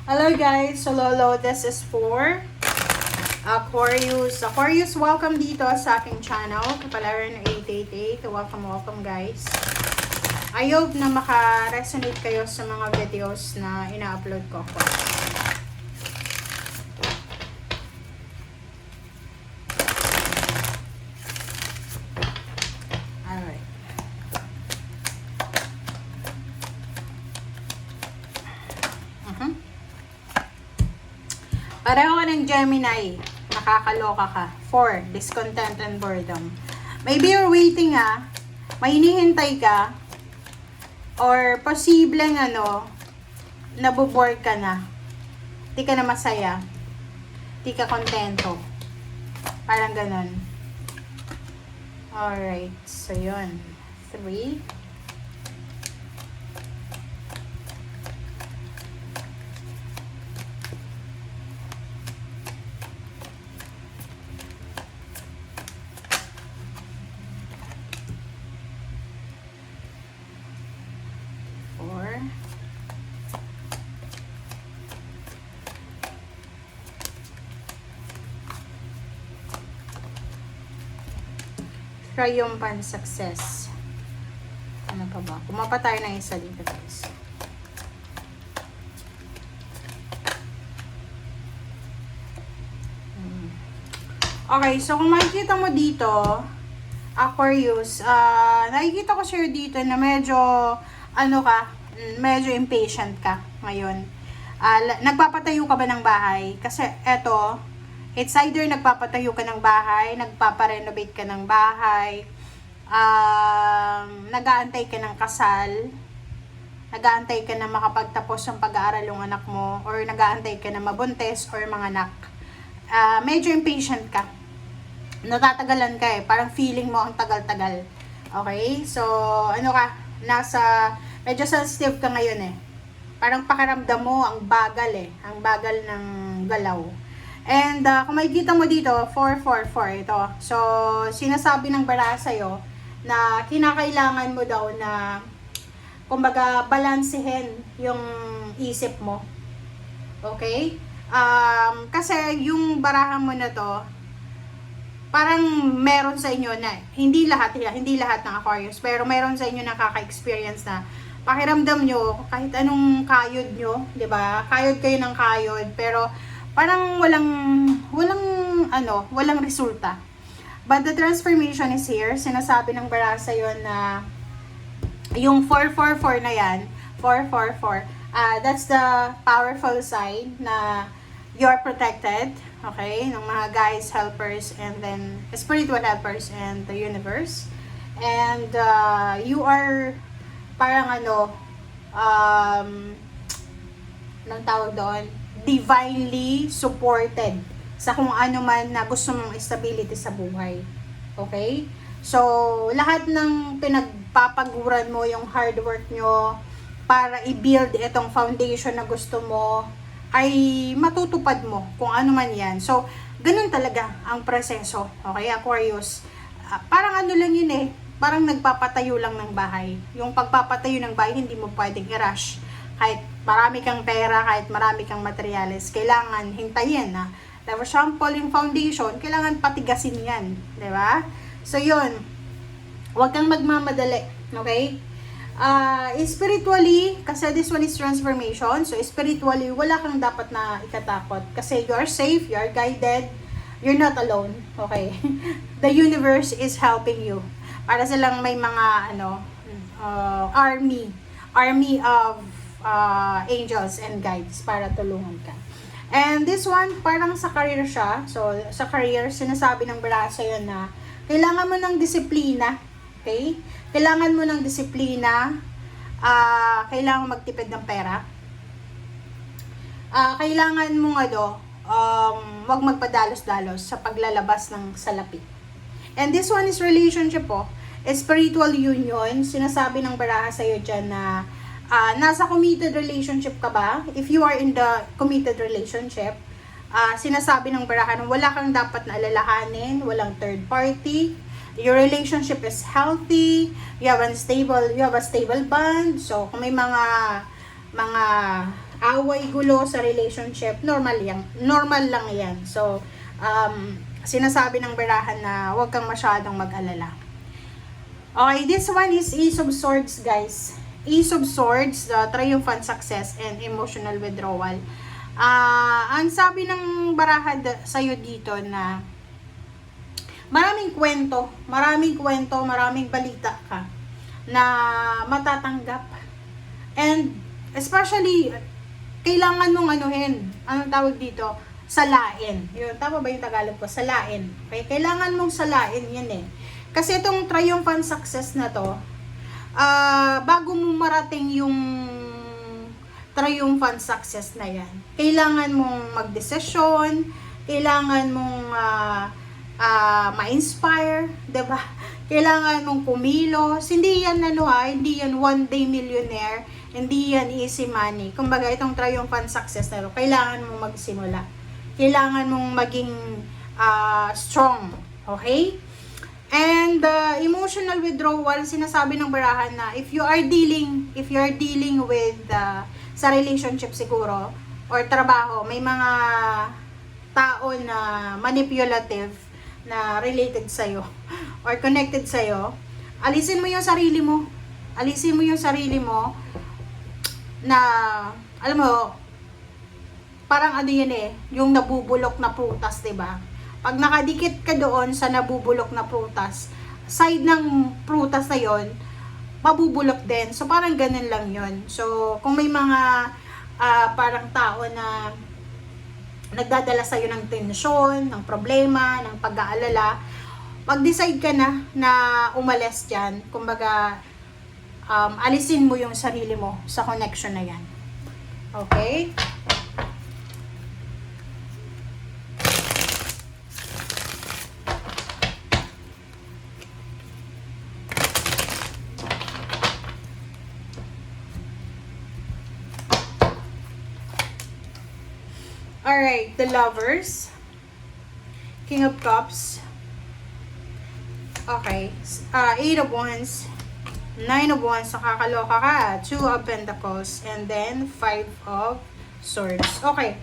Hello guys, so Lolo, this is for Aquarius. Aquarius, welcome dito sa aking channel, Kapalaran 888. Welcome guys. I hope na maka-resonate kayo sa mga videos na ina-upload ko. Alright. Pareho ka ng Gemini, nakakaloka ka. 4, discontent and boredom. Maybe you're waiting may hinihintay ka, or posibleng nabobore ka na. Di ka na masaya. Di ka kontento. Parang ganon. Alright, so yun. 3. Triumphant success. Ano pa ba? Kumapa tayo ng isa dito guys. Okay, so kung makikita mo dito, Aquarius, nakikita ko sa'yo dito na medyo, medyo impatient ka ngayon. Nagpapatayo ka ba ng bahay? Kasi eto, it's either nagpapatayo ka ng bahay, nagpaparenovate ka ng bahay, nag-aantay ka ng kasal, nag-aantay ka na makapagtapos ng pag-aaral ng anak mo, or nag-aantay ka na mabuntis or manganak. Medyo impatient ka. Natatagalan ka parang feeling mo ang tagal-tagal. Okay? So, medyo sensitive ka ngayon Parang pakiramdam mo ang bagal ang bagal ng galaw. And kung makikita mo dito, 444 ito. So, sinasabi ng baraha sa'yo na kinakailangan mo daw na, kumbaga, balansehin yung isip mo. Okay? Kasi yung baraha mo na to, parang meron sa inyo na, hindi lahat ng Aquarius, pero meron sa inyo nakaka-experience na pakiramdam nyo, kahit anong kayod nyo, 'di ba? Kayod kayo ng kayod, pero parang walang resulta. But the transformation is here. Sinasabi ng baraha sa'yo na yung 444 na yan, 444, that's the powerful sign na you're protected, okay, ng mga guides, helpers, and then spiritual helpers and the universe. And you are parang nang tawag doon, divinely supported sa kung ano man na gusto mong stability sa buhay. Okay? So, lahat ng pinagpapaguran mo, yung hard work nyo para i-build itong foundation na gusto mo, ay matutupad mo kung ano man yan. So, ganun talaga ang proseso. Okay, Aquarius? Parang lang yun parang nagpapatayo lang ng bahay. Yung pagpapatayo ng bahay, hindi mo pwedeng i-rush. Kahit marami kang pera, kahit marami kang materials, kailangan hintayin for example, yung foundation, kailangan patigasin yan. Diba? So, yun. Huwag kang magmamadali. Okay? Spiritually, kasi this one is transformation, so spiritually, wala kang dapat na ikatakot. Kasi you are safe, you are guided, you're not alone. Okay? The universe is helping you. Para silang may mga, army of angels and guides para tulungan ka. And this one, parang sa career siya. So, sa career, sinasabi ng baraha sa'yo na kailangan mo ng disiplina. Okay? Kailangan mo ng disiplina. Kailangan magtipid ng pera. Kailangan mo wag magpadalos-dalos sa paglalabas ng salapi. And this one is relationship spiritual union. Sinasabi ng baraha sa'yo dyan na nasa committed relationship ka ba? If you are in the committed relationship, sinasabi ng baraha na wala kang dapat na alalahanin, walang third party, your relationship is healthy, you have a stable bond. So kung may mga away, gulo sa relationship, normal lang yan. So, sinasabi ng barahan na huwag kang masyadong mag-alala. Okay, this one is Ace of Swords, guys. Ace of Swords, the triumphant success and emotional withdrawal. Ang sabi ng barahan sa'yo dito na maraming kwento, maraming balita ka na matatanggap. And especially, kailangan mong anong tawag dito? Salain. Yun, tama ba yung Tagalog ko? Salain. Okay? Kailangan mong salain yun eh. Kasi itong triumphant success na to, bago mo marating yung triumphant success na yan, kailangan mong magdesisyon, kailangan mong ma-inspire, diba? Kailangan mong kumilos. Hindi yan hindi yan one day millionaire, hindi yan easy money. Kumbaga itong triumphant success na kailangan mong magsimula. Kailangan mong maging strong, okay? And emotional withdrawal, sinasabi ng barahan na if you are dealing with sa relationship siguro or trabaho, may mga tao na manipulative na related sa'yo or connected sa'yo, alisin mo yung sarili mo. Alisin mo yung sarili mo na, alam mo, parang yung nabubulok na prutas, diba? Pag nakadikit ka doon sa nabubulok na prutas, side ng prutas na yon, mabubulok din. So, parang ganun lang yon. So, kung may mga parang tao na nagdadala sa'yo ng tensyon, ng problema, ng pag-aalala, mag-decide ka na umalis dyan. Kumbaga, alisin mo yung sarili mo sa connection na yan. Okay? Alright, the Lovers, King of Cups, okay, 8 of Wands, 9 of Wands, nakakaloka ka, 2 of Pentacles, and then 5 of Swords. Okay,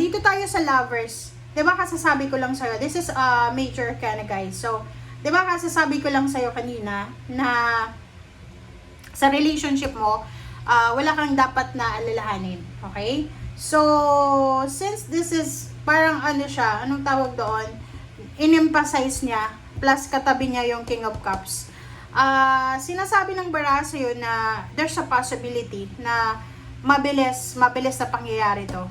dito tayo sa Lovers. Diba kasasabi ko lang sa'yo, this is a major arcana, guys. So, diba kasasabi ko lang sa'yo kanina na sa relationship mo, wala kang dapat na alalahanin, okay? So, since this is parang anong tawag doon, in-emphasize niya, plus katabi niya yung King of Cups, sinasabi ng baraha sa'yo na there's a possibility na mabilis na pangyayari to.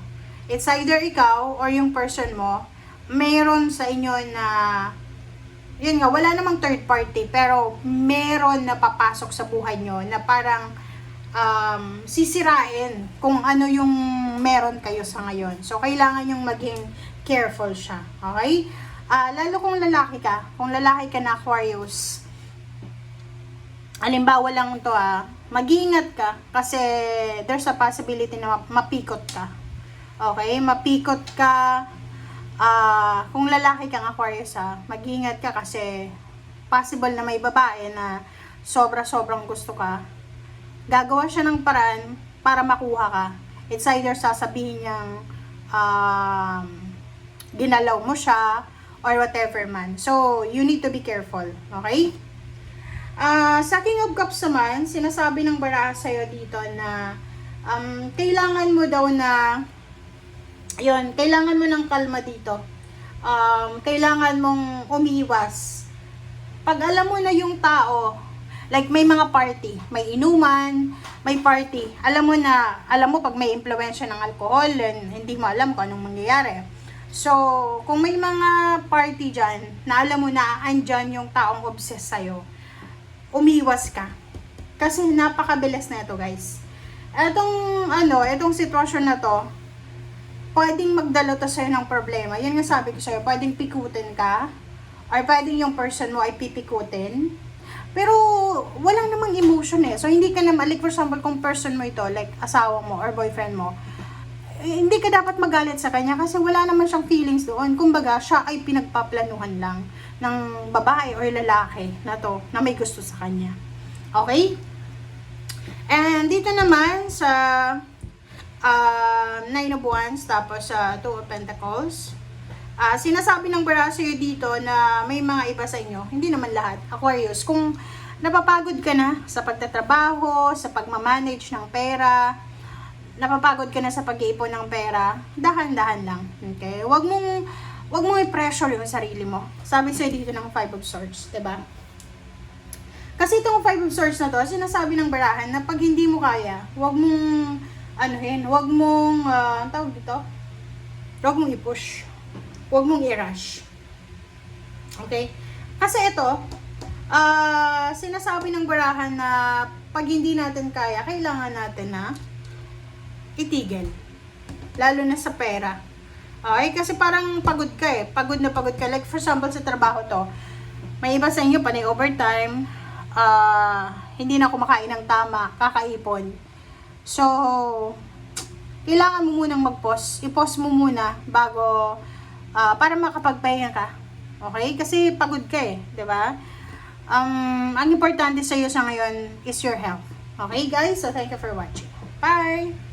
It's either ikaw or yung person mo, mayroon sa inyo na, yun nga, wala namang third party, pero meron na papasok sa buhay nyo na parang sisirain kung ano yung meron kayo sa ngayon. So, kailangan yung maging careful siya. Okay? Lalo kung lalaki ka na Aquarius, halimbawa lang to mag-iingat ka kasi there's a possibility na mapikot ka. Okay? Mapikot ka. Kung lalaki kang Aquarius mag-iingat ka kasi possible na may babae na sobrang gusto ka. Gagawa siya ng paraan para makuha ka. It's either sasabihin niyang ginalaw mo siya or whatever man. So, you need to be careful. Okay? Sa King of Cups naman, sinasabi ng baraha sa'yo dito na kailangan mo daw na kailangan mo ng kalma dito. Kailangan mong umiwas. Pag alam mo na yung tao, like may mga party, may inuman, may party. Alam mo pag may impluwensya ng alcohol, hindi mo alam kung anong mangyayari. So, kung may mga party dyan, na alam mo na andyan yung taong obsessed sa'yo, umiwas ka. Kasi napakabilis na ito, guys. Etong sitwasyon na to, pwedeng magdala to sa'yo ng problema. Yan nga sabi ko sa'yo, pwedeng pikutin ka, or pwedeng yung person mo ay pipikutin. Pero, wala namang emotion eh. So, hindi ka naman, like for example, kung person mo ito, like asawa mo or boyfriend mo, hindi ka dapat magalit sa kanya kasi wala naman siyang feelings doon. Kumbaga, siya ay pinagpaplanuhan lang ng babae or lalaki na to, na may gusto sa kanya. Okay? And dito naman sa Nine of Wands, tapos Two of Pentacles. Sinasabi ng bara sa'yo dito na may mga iba sa inyo, hindi naman lahat, Aquarius, kung napapagod ka na sa pagtatrabaho, sa pagmamanage ng pera, napapagod ka na sa pag-iipon ng pera, dahan-dahan lang, okay? Wag mong i-pressure yung sarili mo. Sabi sa'yo dito ng Five of Swords, diba? Kasi itong Five of Swords na to, sinasabi ng barahan na pag hindi mo kaya, wag mong, wag mong, tawag dito, wag mong i-push. Wag mong i-rush. Okay? Kasi ito, sinasabi ng barahan na pag hindi natin kaya, kailangan natin na itigil. Lalo na sa pera. Okay? Kasi parang pagod ka eh. Pagod na pagod ka. Like for example, sa trabaho to, may iba sa inyo, panay overtime, hindi na kumakain ng tama, kakaipon. So, kailangan mo munang mag-pause. I-pause mo muna bago, para makapagpahinga ka. Okay? Kasi pagod ka eh. Diba? Ang importante sa iyo sa ngayon is your health. Okay guys? So, thank you for watching. Bye!